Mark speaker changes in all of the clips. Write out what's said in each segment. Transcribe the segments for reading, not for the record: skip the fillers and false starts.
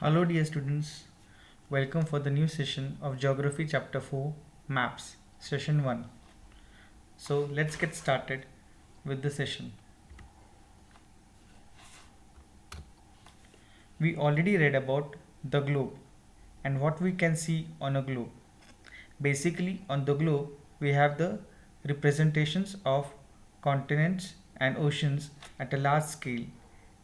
Speaker 1: Hello dear students, welcome for the new session of Geography Chapter 4 Maps, Session 1. So let's get started with the session. We already read about the globe and what we can see on a globe. Basically on the globe we have the representations of continents and oceans at a large scale,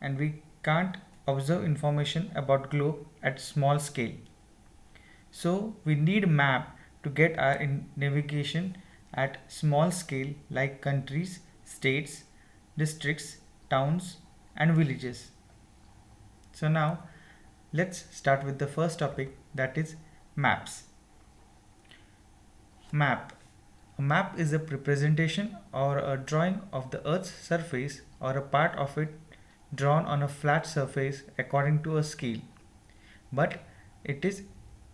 Speaker 1: and we can't observe information about globe at small scale. So we need a map to get our navigation at small scale like countries, states, districts, towns and villages. So now let's start with the first topic, that is maps. Map. A map is a representation or a drawing of the Earth's surface or a part of it drawn on a flat surface according to a scale. But it is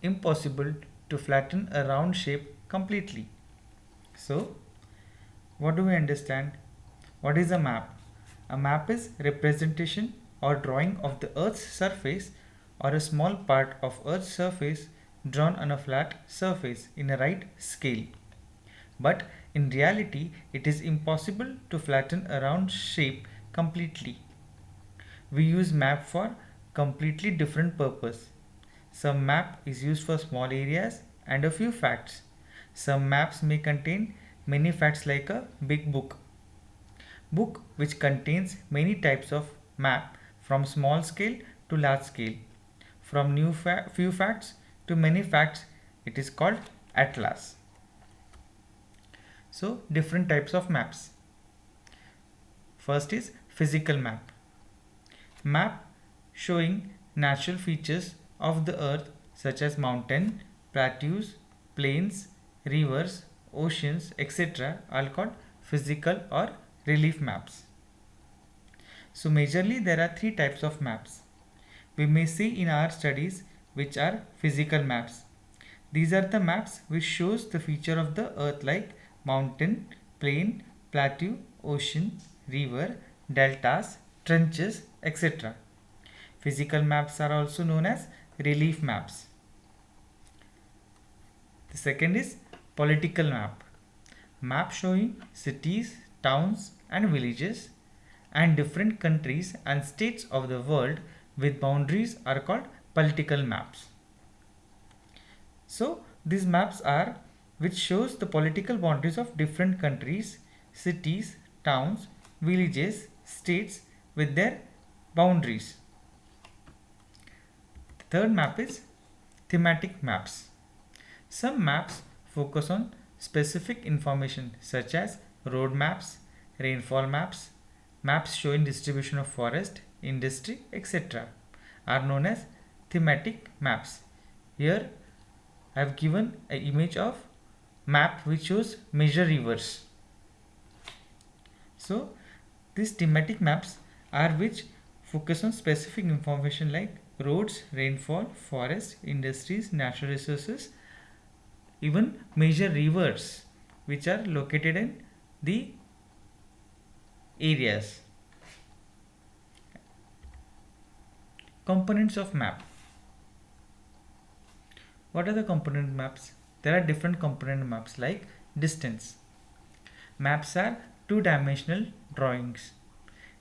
Speaker 1: impossible to flatten a round shape completely. So, what do we understand? What is a map? A map is representation or drawing of the Earth's surface or a small part of Earth's surface drawn on a flat surface in a right scale. But in reality, it is impossible to flatten a round shape completely. We use map for completely different purpose. Some map is used for small areas and a few facts. Some maps may contain many facts like a big book. Book which contains many types of map from small scale to large scale. From few facts to many facts, it is called atlas. So different types of maps. First is physical map. Map showing natural features of the earth such as mountain, plateaus, plains, rivers, oceans, etc. are called physical or relief maps. So majorly there are three types of maps we may see in our studies, which are physical maps. These are the maps which shows the feature of the earth like mountain, plain, plateau, ocean, river, deltas, trenches, etc. Physical maps are also known as relief maps. The second is political map. Map showing cities, towns and villages and different countries and states of the world with boundaries are called political maps. So these maps are which shows the political boundaries of different countries, cities, towns, villages, states with their boundaries. The third map is thematic maps. Some maps focus on specific information such as road maps, rainfall maps, maps showing distribution of forest, industry, etc. are known as thematic maps. Here I have given an image of map which shows major rivers. So these thematic maps are which focus on specific information like roads, rainfall, forest, industries, natural resources, even major rivers which are located in the areas. Components of map. What are the component maps? There are different component maps like distance. Maps are two-dimensional drawings.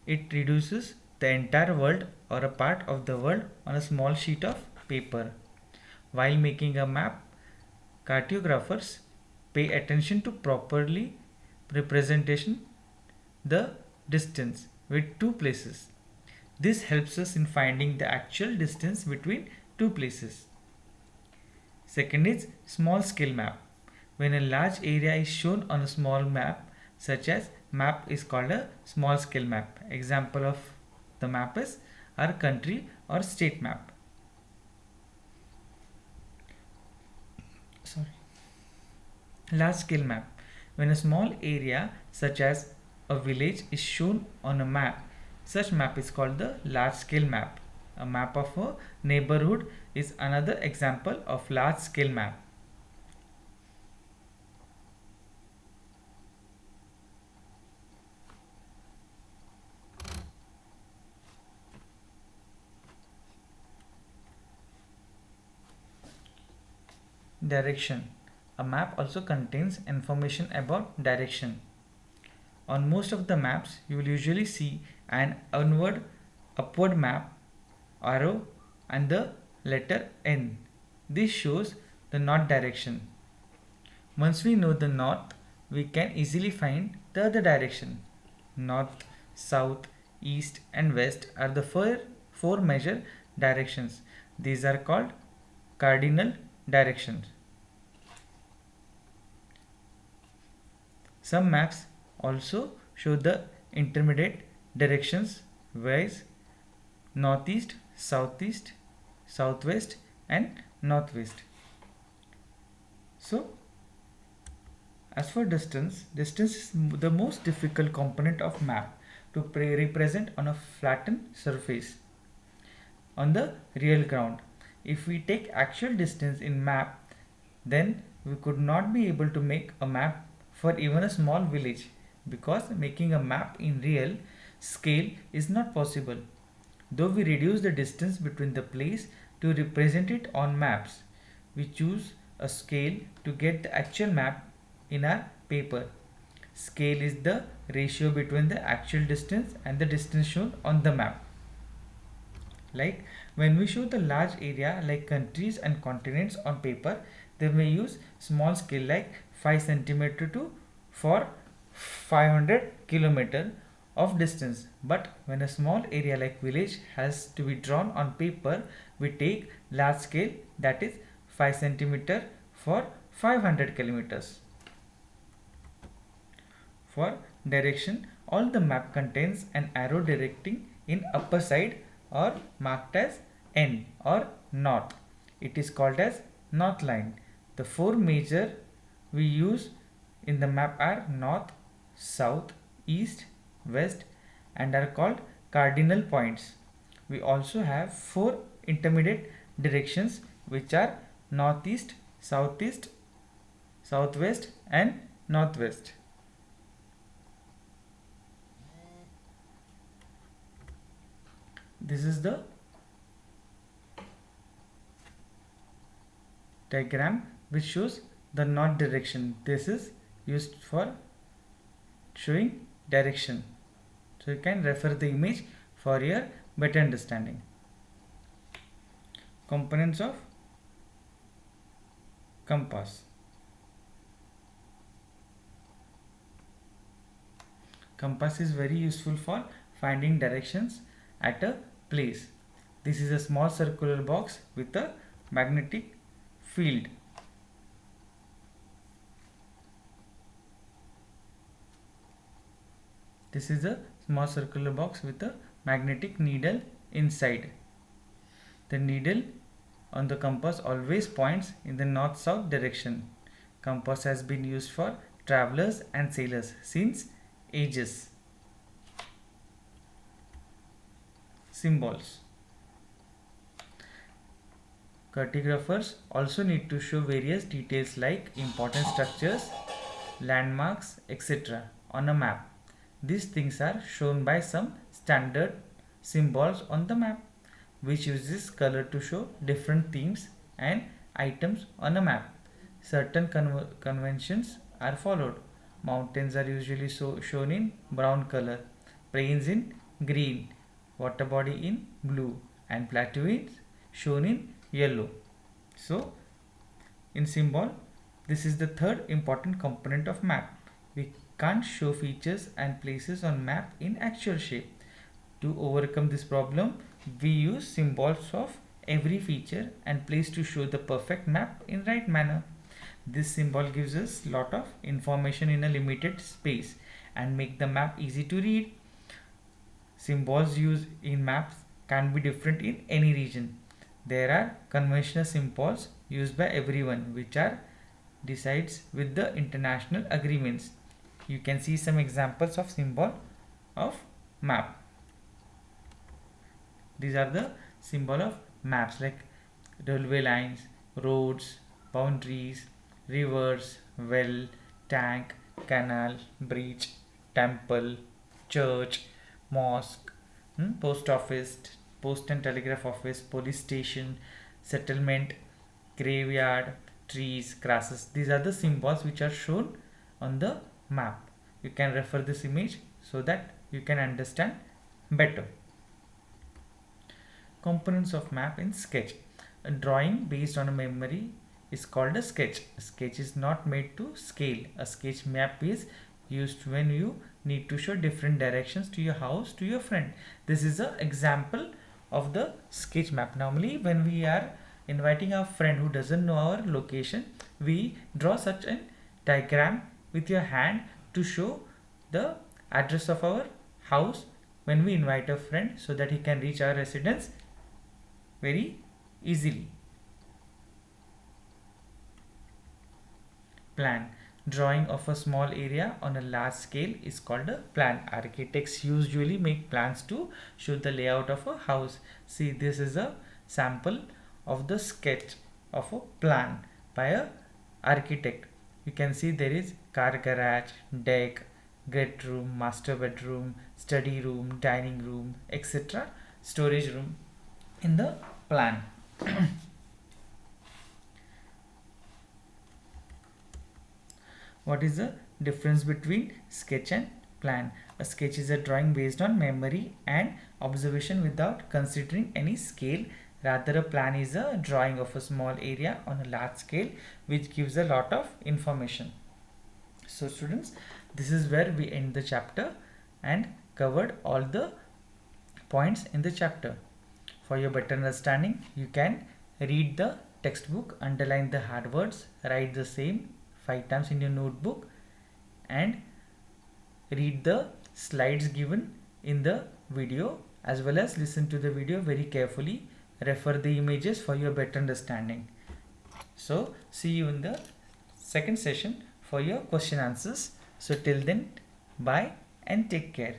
Speaker 1: It reduces the entire world or a part of the world on a small sheet of paper. While making a map, cartographers pay attention to properly representation the distance with two places. This helps us in finding the actual distance between two places. Second is small scale map. When a large area is shown on a small map, such as map is called a small scale map. Example of the map is our country or state map. Sorry. Large scale map. When a small area such as a village is shown on a map, such map is called the large scale map. A map of a neighborhood is another example of large scale map. Direction. A map also contains information about direction. On most of the maps, you will usually see an upward map arrow and the letter N. This shows the north direction. Once we know the north, we can easily find the other direction. North, south, east, and west are the four major directions. These are called cardinal directions. Some maps also show the intermediate directions, whereas northeast, southeast, southwest, and northwest. So, as for distance, distance is the most difficult component of map to represent on a flattened surface on the real ground. If we take actual distance in map, then we could not be able to make a map for even a small village, because making a map in real scale is not possible. Though we reduce the distance between the place to represent it on maps, we choose a scale to get the actual map in our paper. Scale is the ratio between the actual distance and the distance shown on the map. Like when we show the large area like countries and continents on paper, then we use small scale like 5 centimeter to for 500 kilometer of distance. But when a small area like village has to be drawn on paper, we take large scale, that is 5 centimeter for 500 kilometers. For direction, all the map contains an arrow directing in upper side or marked as N or north. It is called as north line. The four major we use in the map are north, south, east, west, and are called cardinal points. We also have four intermediate directions, which are northeast, southeast, southwest, and northwest. This is the diagram which shows the north direction. This is used for showing direction. So you can refer the image for your better understanding. Components of compass. Compass is very useful for finding directions at a place. This is a small circular box with a magnetic field. This is a small circular box with a magnetic needle inside. The needle on the compass always points in the north-south direction. Compass has been used for travelers and sailors since ages. Symbols. Cartographers also need to show various details like important structures, landmarks, etc. on a map. These things are shown by some standard symbols on the map, which uses color to show different themes and items on a map. Certain conventions are followed. Mountains are usually shown in brown color, plains in green, water body in blue, and plateau is shown in yellow. So, in symbol, this is the third important component of map. We can't show features and places on map in actual shape. To overcome this problem, we use symbols of every feature and place to show the perfect map in right manner. This symbol gives us lot of information in a limited space and make the map easy to read. Symbols used in maps can be different in any region. There are conventional symbols used by everyone, which are decides with the international agreements. You can see some examples of symbol of map. These are the symbol of maps like railway lines, roads, boundaries, rivers, well, tank, canal, bridge, temple, church, mosque, post office, post and telegraph office, police station, settlement, graveyard, trees, grasses. These are the symbols which are shown on the map. You can refer this image so that you can understand better. Components of map in sketch. A drawing based on a memory is called a sketch. A sketch is not made to scale. A sketch map is used when you need to show different directions to your house to your friend. This is an example of the sketch map. Normally when we are inviting our friend who doesn't know our location, we draw such a diagram with your hand to show the address of our house when we invite a friend so that he can reach our residence very easily. Plan. Drawing of a small area on a large scale is called a plan. Architects usually make plans to show the layout of a house. See, this is a sample of the sketch of a plan by a architect. You can see there is car garage, deck, great room, master bedroom, study room, dining room, etc. storage room in the plan. What is the difference between sketch and plan? A sketch is a drawing based on memory and observation without considering any scale. Rather, a plan is a drawing of a small area on a large scale which gives a lot of information. So students, this is where we end the chapter and covered all the points in the chapter. For your better understanding, you can read the textbook, underline the hard words, write the same 5 times in your notebook, and read the slides given in the video as well as listen to the video very carefully. Refer the images for your better understanding. So see you in the second session for your question answers. So till then, bye and take care.